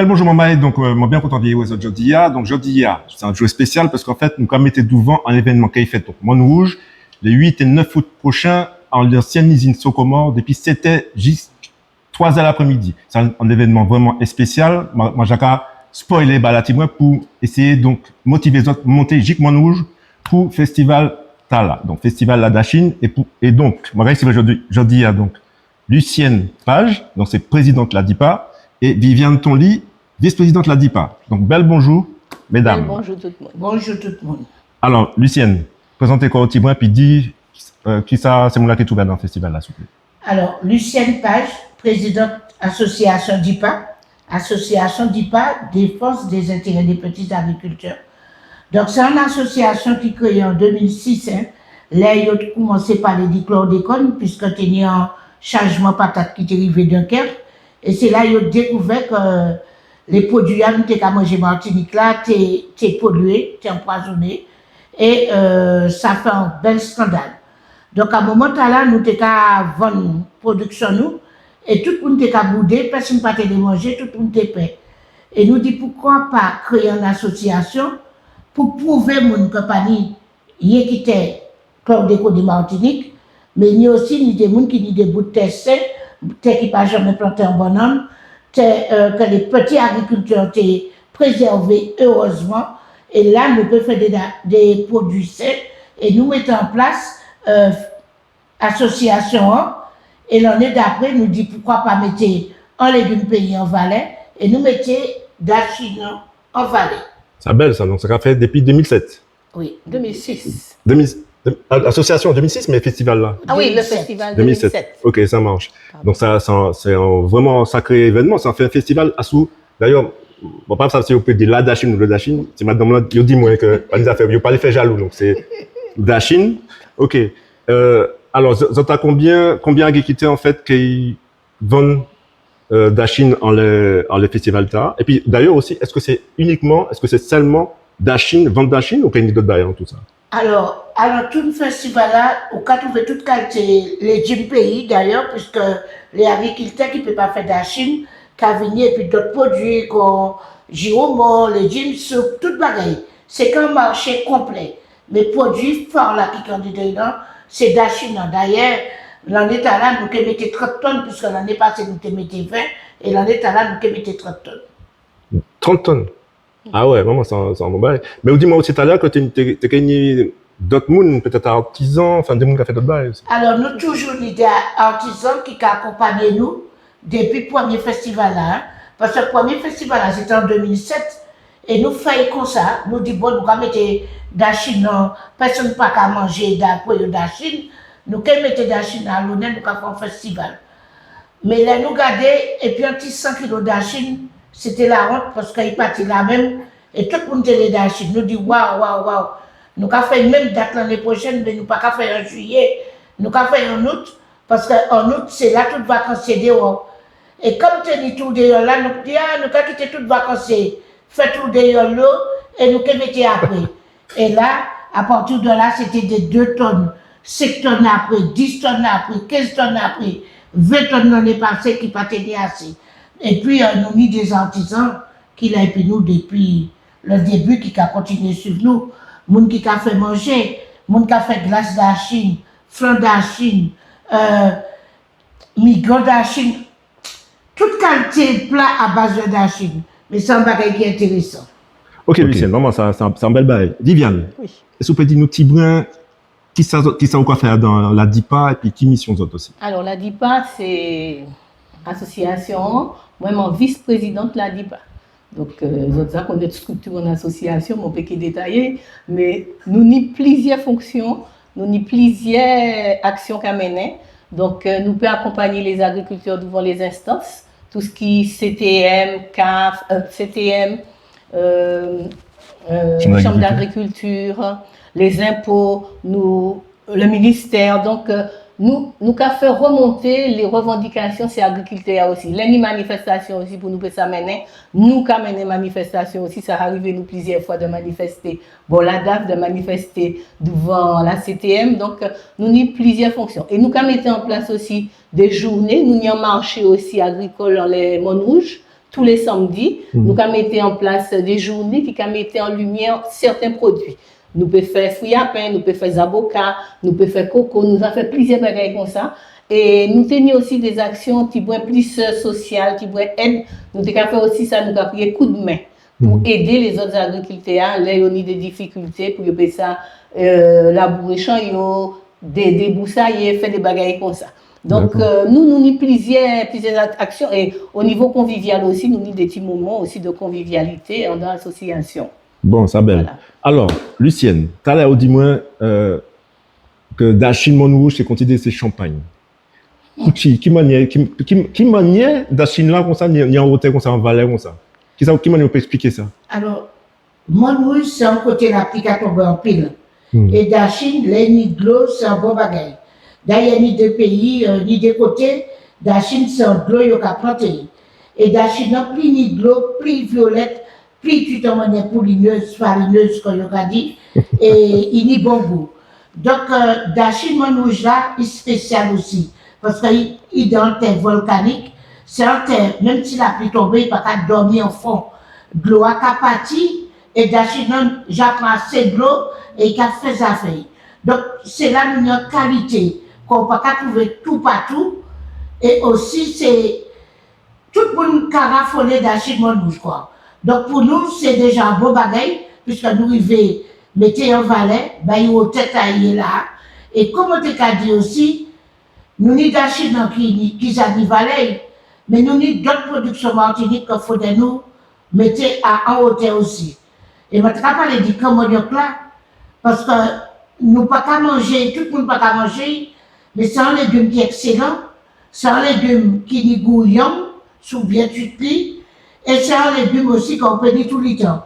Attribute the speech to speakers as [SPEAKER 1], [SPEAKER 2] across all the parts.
[SPEAKER 1] Bonjour Mamae, donc moi bien content d'y être aujourd'hui. Donc aujourd'hui, c'est un jour spécial parce qu'en fait, nous comme mettez devant un événement qui est fait donc Monde Rouge, les 8 et 9 août prochains, en l'ancienne usine Socomore, depuis 7 h jusqu'à 3 h l'après-midi. C'est un événement vraiment spécial. Moi, j'ai qu'à spoiler la team pour essayer donc motiver les autres, monter Jic Monde Rouge pour Festival Tala, donc Festival La Dachine. Et donc, moi, c'est aujourd'hui, donc, Lucienne Page, donc c'est présidente de la DIPA, et Viviane Tonly, vice-présidente de la DIPA. Donc, bel bonjour, mesdames.
[SPEAKER 2] Bonjour tout le monde.
[SPEAKER 3] Bonjour tout le monde.
[SPEAKER 1] Alors, Lucienne, présentez-quoi au petit point, puis dis qui ça, c'est mon là qui est tout dans le festival là, s'il vous plaît.
[SPEAKER 3] Alors, Lucienne Page, présidente association DIPA. Association DIPA, Défense des intérêts des petits agriculteurs. Donc, c'est une association qui créée en 2006. Là, ils ont commencé par les dichlordécone, puisque il y a un changement patate qui est arrivé d'un Dunkerque. Et c'est là qu'ils ont découvert que les produits à nous qu'à manger Martinique là, t'es pollué, t'es empoisonné. Et ça fait un bel scandale. Donc, à un moment là, nous t'es vendre production nous. Et tout le monde était boudé, personne ne peut manger, tout le monde était paix. Et nous dit pourquoi pas créer une association pour prouver à mon compagnie qui était chlordécone de Martinique, mais il y a aussi des gens qui ont des bouts de terre sains, terre qui n'ont pas jamais planté un bonhomme, que les petits agriculteurs étaient préservés heureusement. Et là, nous pouvons faire des produits sains et nous mettons en place association. Et l'année d'après, nous dit pourquoi pas mettre un légume pays en Valais et nous mettons dachine en Valais.
[SPEAKER 1] C'est belle ça, donc ça a fait depuis 2007.
[SPEAKER 3] Oui,
[SPEAKER 2] 2006.
[SPEAKER 1] Association 2006, mais festival là.
[SPEAKER 2] Ah oui, le festival 2007.
[SPEAKER 1] Ok, ça marche. Donc c'est vraiment un sacré événement, ça fait un festival à sous. D'ailleurs, bon, pas ça, si vous pouvez dire la Dachine ou le Dachine, c'est madame là, il dit moi que pas des affaires, il pas les faire jaloux, donc c'est Dachine. Ok. Alors, vous avez combien d'agriculteurs en fait qui vendent Dachine en les festivals là? Et puis d'ailleurs aussi, est-ce que c'est seulement Dachine, vente Dachine ou qu'il y a d'autres barrières tout ça?
[SPEAKER 3] Alors tout le festival là, on peut trouver toute qualité légumes pays d'ailleurs, puisque les agriculteurs qui ne peuvent pas faire Dachine, qui viennent et puis d'autres produits comme giromon, légumes, soupe, tout bagaille. C'est qu'un marché complet. Les produits forts là qui sont dedans, c'est Dachine. D'ailleurs, l'année là, nous avons mis 30 tonnes, puisque l'année passée, nous avons mis 20, et l'année là, nous avons mis 30 tonnes.
[SPEAKER 1] 30 tonnes? Ah ouais, vraiment, c'est un bon bail. Mais dis-moi aussi tout à l'heure que tu as gagné d'autres mondes, peut-être artisans, enfin des mondes qui ont fait d'autres bails.
[SPEAKER 3] Alors, nous toujours des artisans qui accompagnent nous depuis le premier festival là. Parce que le premier festival là, c'était en 2007. Et nous faisons comme ça, nous disons, bon, nous allons mettre Dachine, personne n'a pas qu'à manger d'après Dachine. Nous allons mettre Dachine à l'honneur, nous allons faire un festival. Mais là, nous regardons, et puis un petit 100 kg Dachine, c'était la honte parce qu'il partit là même. Et tout le monde était Dachine. Nous disons, waouh. Nous allons faire une même date l'année prochaine, mais nous ne pouvons pas faire en juillet. Nous allons faire en août, parce qu'en août, c'est là toutes vacances dehors. Et comme tu es tout dehors là, nous disons, nous allons quitter toutes vacances. Fait tout dehors l'eau et nous mettons après. Et là, à partir de là, c'était des 2 tonnes, 5 tonnes après, 10 tonnes après, 15 tonnes après, 20 tonnes l'année passée qui pas tenu assez. Et puis, nous avons mis des artisans qui l'ont puis nous depuis le début, qui ont continué sur nous. Moun qui a fait manger, moun qui a fait glace d'Achine, flan d'Achine, migon d'Achine, toute qualité de plat à base d'Achine. Mais c'est un bagage qui est intéressant.
[SPEAKER 1] Ok, Lucienne, vraiment, c'est un bel bail. Viviane,
[SPEAKER 2] oui.
[SPEAKER 1] Est-ce que vous pouvez dire nous, petit brin, qui ça quoi faire dans la DIPA et puis qui mission d'autres aussi?
[SPEAKER 2] Alors, la DIPA, c'est association, moi, vice-présidente de la DIPA. Donc, vous savez qu'on a une structure en association, mon péqué détaillé, mais nous avons plusieurs fonctions, nous avons plusieurs actions qu'à mener. Donc, nous pouvons accompagner les agriculteurs devant les instances, tout ce qui est CTM, CAF, CTM, Chambre d'agriculture, les impôts, le ministère. Donc, nous avons fait remonter les revendications des agriculteurs aussi. Les manifestations aussi pour nous peut s'amener. Nous avons mené manifestations aussi. Ça arrive nous plusieurs fois de manifester. Bon, la DAF de manifester devant la CTM. Donc, nous avons plusieurs fonctions. Et nous avons mis en place aussi des journées. Nous avons marché aussi agricole dans les Monts Rouges. tous les samedis, nous avons mis en place des journées qui mettent en lumière certains produits. Nous pouvons faire fruits à pain, nous pouvons faire zaboka, nous pouvons faire coco, nous avons fait plusieurs bagages comme ça. Et nous tenions aussi des actions qui vont plus sociales, qui vont aide. Nous avons fait aussi ça, nous avons pris un coup de main pour aider les autres agriculteurs, là, ils ont des difficultés pour faire ça, labourer champs, débroussailler, faire des bagages comme ça. Donc, nous avons plusieurs actions et au niveau convivial aussi, nous avons des petits moments aussi de convivialité dans l'association.
[SPEAKER 1] Bon, ça belle. Voilà. Alors, Lucienne, tu as l'air, dis-moi, que Dachine Montrouge, c'est considéré c'est champagne. Qui maniait Dachine là, comme ça, ni en hauteur, comme ça, en valeur, comme ça. Qui maniait, on peut expliquer ça?
[SPEAKER 3] Alors, Montrouge, c'est un côté l'applicateur en pile. Et Dachine, les nids de l'eau, c'est un bon bagage. D'ailleurs, ni deux pays, ni deux côtés, Dachine, c'est un de l'eau, il y a planté. Et Dachine, non, plus ni de l'eau, plus violette, plus tu t'en manies poulineuse, farineuse, comme on a dit, et il n'y a bon goût. Donc, Dachine Montrouge là, il est spécial aussi, parce qu'il est dans le terre volcanique, c'est un terre, même si la pluie tombe, il ne peut pas dormir en fond. De l'eau a parti, et Dachine, j'apprends assez de l'eau, et il a fait sa feuille. Donc, c'est là une qualité qu'on ne peut pas trouver tout partout, et aussi, c'est tout le monde qui a raffolé Dachine Montrouge, quoi. Donc pour nous, c'est déjà un beau bagage, puisque nous arrivons, mettez en valet, ben il y a tête à y là. Et comme on t'a dit aussi, nous n'y Dachine qui a dit valet, mais nous n'y d'autres productions martiniques qu'il faudrait nous mettre en hauteur aussi. Et maintenant, on va dire comment on là, parce que nous ne pouvons pas manger, tout le monde ne peut pas manger, mais c'est un légume qui est excellent, c'est un légume qui est gouillant, sous bien tutti. Et c'est un légume aussi qu'on peut dire tout le temps.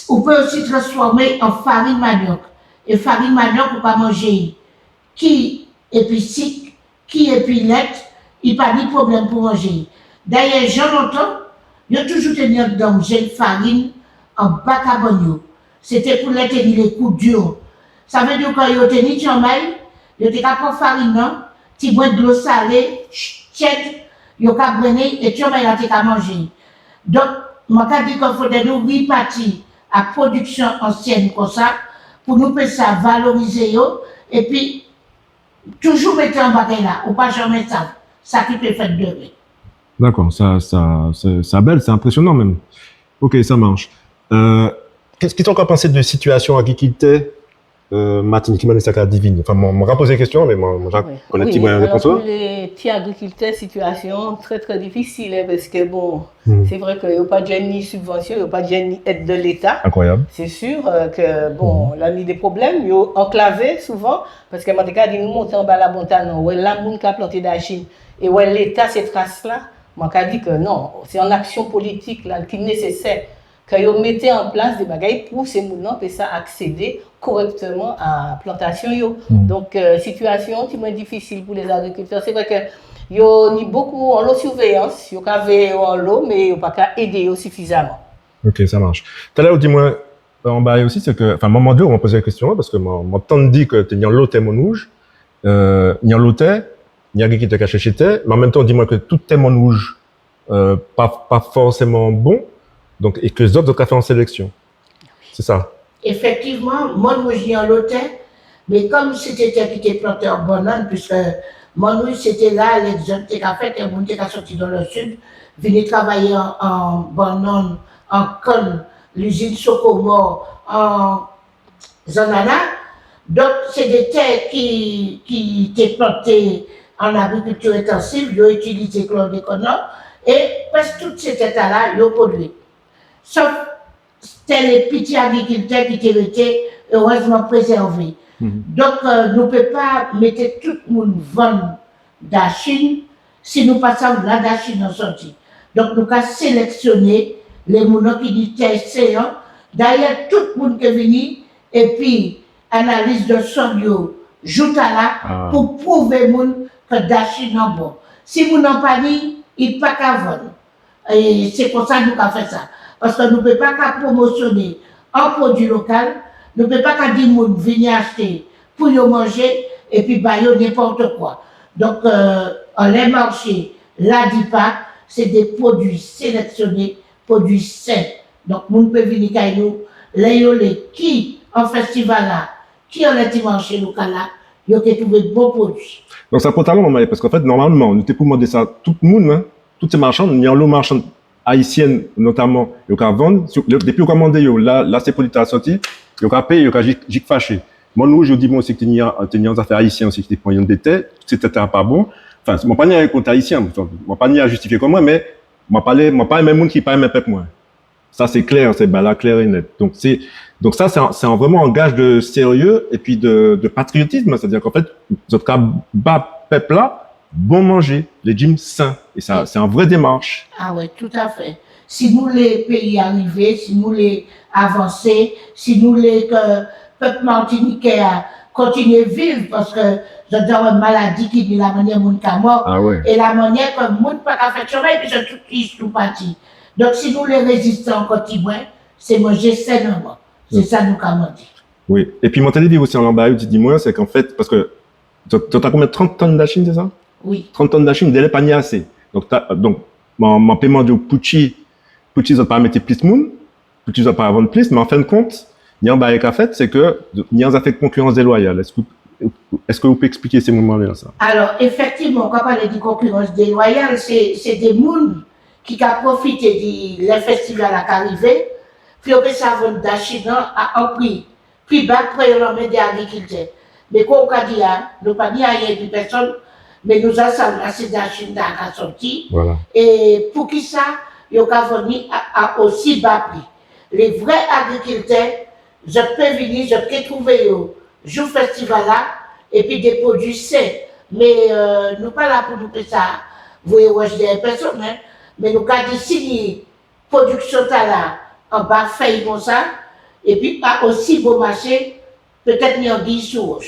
[SPEAKER 3] On peut aussi transformer en farine manioc. Et farine manioc, on peut manger qui épicite, qui épilette, il n'y a pas de problème pour manger. D'ailleurs, j'en entends, il y a toujours tenu dans une farine en bas carbonio. C'était pour les tenir les coups durs. Ça veut dire que quand il y a tenu chamaille, il y a des farine, non? Tu bois de l'eau salée, tchèque, il y a qu'à brûler et chamaille, il y a manger. Donc, je dis qu'il faudrait nous repartir à la production ancienne comme ça, pour nous faire ça valoriser, et puis toujours mettre en bagaille là, ou pas jamais ça qui peut faire de.
[SPEAKER 1] D'accord, ça belle, c'est impressionnant même. Ok, ça marche. Qu'est-ce que tu as encore pensé de situation agriculture Martinique, qui m'a dit ça divine. Enfin, on m'a posé la question, mais moi, je connais petit moyen de réponse.
[SPEAKER 2] Pour les petits agriculteurs, situation très très difficile, hein, parce que bon, c'est vrai qu'il n'y a pas de ni subvention, il n'y a pas de ni aide de l'État.
[SPEAKER 1] Incroyable.
[SPEAKER 2] C'est sûr que bon, là, il y a des problèmes, il y a enclavé souvent, parce que quand dit nous montons en bas la montagne, où là, moun qui a planté d'Achine, et où l'État ces traces là, moi, je dis que non, c'est en action politique là qui est nécessaire. Quand ils mettaient en place des bagailles pour ces mouvements et ça accéder correctement à la plantation. Donc, situation qui est difficile pour les agriculteurs. C'est vrai qu'il y a beaucoup en surveillance, il y a en l'eau, mais il n'y a pas qu'à aider suffisamment.
[SPEAKER 1] Ok, ça marche. Tout à l'heure, dis-moi, en bas aussi, c'est que, enfin, moment 2, on m'a posé la question, parce que moi, tant dit que tu es en l'autre Montrouge, ni en l'autre, ni agriculteur qui a cherché, mais en même temps, dis-moi que tout est Montrouge, pas forcément bon. Donc, et que les autres ont fait en sélection. C'est ça.
[SPEAKER 3] Effectivement, Montrouge en l'hôtel, mais comme c'était qui était planté en banane, puisque Montrouge c'était là, l'exemple qui a fait, et mon qui a sorti dans le sud, venir travailler en banane, en conne, l'usine Socomore, en Zanana. Donc, c'est des terres qui étaient plantées en agriculture intensive, ils ont utilisé chlordécone, et presque toutes ces terres-là, ils ont produit. Sauf c'était les petits agriculteurs qui étaient heureusement préservés. Donc, nous ne pouvons pas mettre tout le monde vendre d'Achine si nous passons là d'Achine en sortie. Donc, nous avons sélectionné les gens qui disent essayant. D'ailleurs, tout le monde qui est venu et puis analyse de son joue là pour prouver que d'Achine est bon. Si vous n'en pas dit, il n'y a pas qu'à vendre. Et c'est pour ça que nous avons fait ça. Parce que nous ne pouvons pas promotionner un produit local, nous ne pouvons pas dire que venir acheter pour y manger et puis bailler n'importe quoi. Donc, on les marchés, là, dit pas, c'est des produits sélectionnés, produits sains. Donc, nous peut venir à nous, les qui en festival là, qui en les dimanche nous là, ils ont trouvé de bons produits.
[SPEAKER 1] Donc, ça prend talent, parce qu'en fait, normalement, nous était pour demander ça, tout le monde, hein, tous ces marchands, il y a l'eau marchande haïtienne, notamment, ils ont vendre, depuis qu'ils ont commandé, là, ces produits sont sortis, ils ont payé, ils ont j'ai fâché. Moi, nous, je dis, bon, c'est que tu as des affaires haïtiennes aussi, qui prennent des têtes, c'était pas bon. Enfin, moi, pas ni à contre haïtien, moi, pas ni à justifier comme moi, mais, moi, pas le même monde qui parle même peuple, moi. Ça, c'est clair, c'est là, clair et net. Donc ça, c'est vraiment un gage de sérieux et puis de patriotisme. C'est-à-dire qu'en fait, notre cas bas peuple là, bon manger, les gyms sains. Et ça, c'est une vraie démarche.
[SPEAKER 3] Ah ouais, tout à fait. Si nous les pays arrivés, si nous les avancer, si nous les peuple martiniquais continuer à vivre, parce que j'ai une maladie qui dit la manière moun ka mort,
[SPEAKER 1] Ah ouais.
[SPEAKER 3] et la manière que moun pas qu'à faire sommeil, puis c'est tout qui tout parti. Donc si nous les résistants continuons, c'est manger sainement. C'est ça nous qu'à dit.
[SPEAKER 1] Oui. Et puis, mon dit aussi en l'embarras, tu dis moi, c'est qu'en fait, parce que tu as combien 30 tonnes d'achine, c'est ça?
[SPEAKER 3] Oui.
[SPEAKER 1] 30 tonnes d'achine, dès les paniers assez. Donc, mon paiement de Pucci, ça pas mettre plus de monde, Pucci, ça pas vendre plus, mais en fin de compte, il y a un barré qu'a fait, c'est que, il y a un fait de concurrence déloyale. Est-ce que vous pouvez expliquer ces moments-là, ça?
[SPEAKER 3] Alors, effectivement, quand on parle de concurrence déloyale, c'est des mouns qui ont profité des festivals à arriver, puis on peut savoir d'achine à un prix, puis bas pour l'homme des agriculteurs. Mais quand on dit, nous pas ni à rien de personne, mais nous avons assez d'achine à sortir.
[SPEAKER 1] Voilà.
[SPEAKER 3] Et pour qui ça, ils ont venir à aussi bas prix. Les vrais agriculteurs, je peux venir, je peux trouver jour festival là, et puis des produits sains. Mais nous pas là pour nous faire ça, vous voyez, des personnes, hein, mais nous avons dit si la production là, en bas fait comme ça, et puis pas aussi beau marché, peut-être n'y en 10 sous.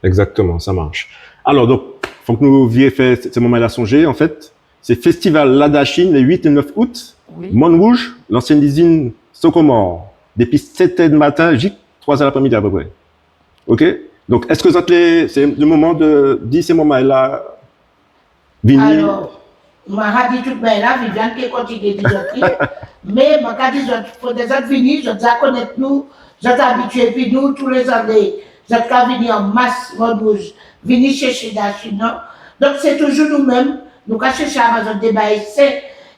[SPEAKER 1] Exactement, ça marche. Alors, donc, faut que nous vivions fait ce moment-là songer, en fait. C'est Festival Ladachine, les 8 et 9 août.
[SPEAKER 3] Oui.
[SPEAKER 1] Montrouge, l'ancienne usine Socomore. Depuis 7h du matin, jusqu'à 3h l'après-midi à peu près. OK? Donc, est-ce que c'est le moment de dire ces moments-là, Vini?
[SPEAKER 3] Alors, je dit tout bien là, Viviane qui continue de dire, mais je dis, il faut des autres venir, je dois connaître nous, je dois habituer, puis nous, tous les années, je dois venir en masse, Montrouge, venir chercher d'achine. Donc, c'est toujours nous-mêmes, nous allons chercher Amazon débat.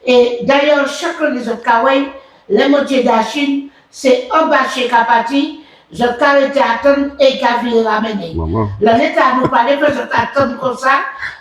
[SPEAKER 3] Et d'ailleurs, chacun des autres kawaii, les moitiés d'achine, c'est un bâché capati, je dois arrêter à attendre et qu'à venir ramener. L'État nous parlait, je dois attendre comme ça,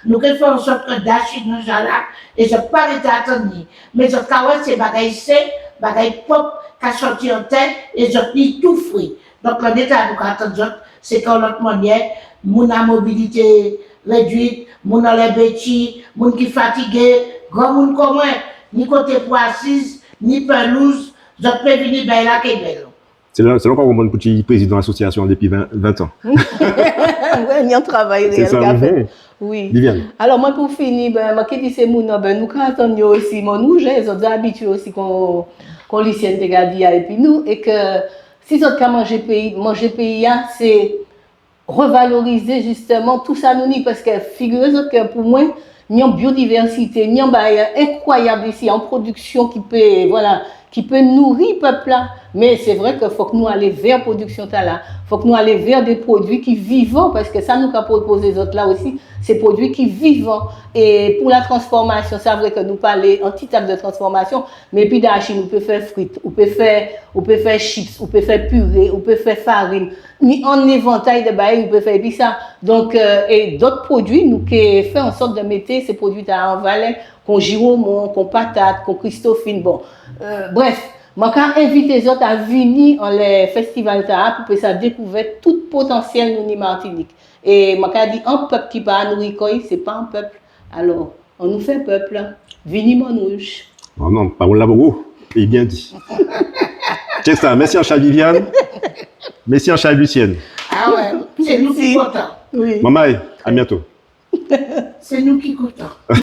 [SPEAKER 3] nous faisons en sorte que d'achine nous là, et je ne peux pas arrêter à attendre. Mais je kawaii, c'est bagaille c'est, bagaille pop, qui a sorti en tête, et je dis tout fruit. Donc, l'État nous attend, c'est qu'en l'autre manière, mon mobilité réduite, mon les bêtis, mon qui fatigué, grand monde comme moi, ni côté pour assise, ni pelouse, je peux venir bien là qui belle.
[SPEAKER 1] C'est là qu'on a un petit président de l'association depuis 20 ans.
[SPEAKER 2] Oui, il y a un travail réel qu'a fait. Oui.
[SPEAKER 1] Viviane.
[SPEAKER 2] Alors, moi, pour finir, moi, qui dis c'est mon nom, nous attendons aussi mon nous, les autres habitués aussi qu'on lycéenne de Gadia et puis nous, et que si nous avons manger pays, c'est revaloriser justement tout ça nous parce que figurez-vous que pour moi, il y a une biodiversité, il y a un incroyable ici en production qui peut nourrir le peuple là. Mais c'est vrai qu'il faut que nous allions vers la production là. Il faut que nous allions vers des produits qui vivants parce que ça nous a proposé les autres là aussi, c'est produits qui vivants. Et pour la transformation, c'est vrai que nous parlons un petit type de transformation, mais puis d'achine, on peut faire frites, on peut faire chips, on peut faire purée, on peut faire farine, ni en éventail de bail, on peut faire puis ça. Donc et d'autres produits nous qui fait en sorte de mettre ces produits en valeur, qu'on giromon, qu'on patate, qu'on christophine, bon. Bref, je vais inviter les autres à venir dans les festivals pour ça découvrir tout le potentiel de Martinique. Et je vais dire un peuple qui va nous recueillir, ce n'est pas un peuple. Alors, on nous fait peuple. Venez Montrouge.
[SPEAKER 1] Oh non, pas on l'a beaucoup. Et bien dit. Qu'est-ce que ça? Merci en Charles Viviane. Merci en Charles Lucienne.
[SPEAKER 3] Ah ouais, c'est nous qui comptons.
[SPEAKER 2] Oui.
[SPEAKER 1] Maman, à bientôt.
[SPEAKER 3] C'est nous qui comptons.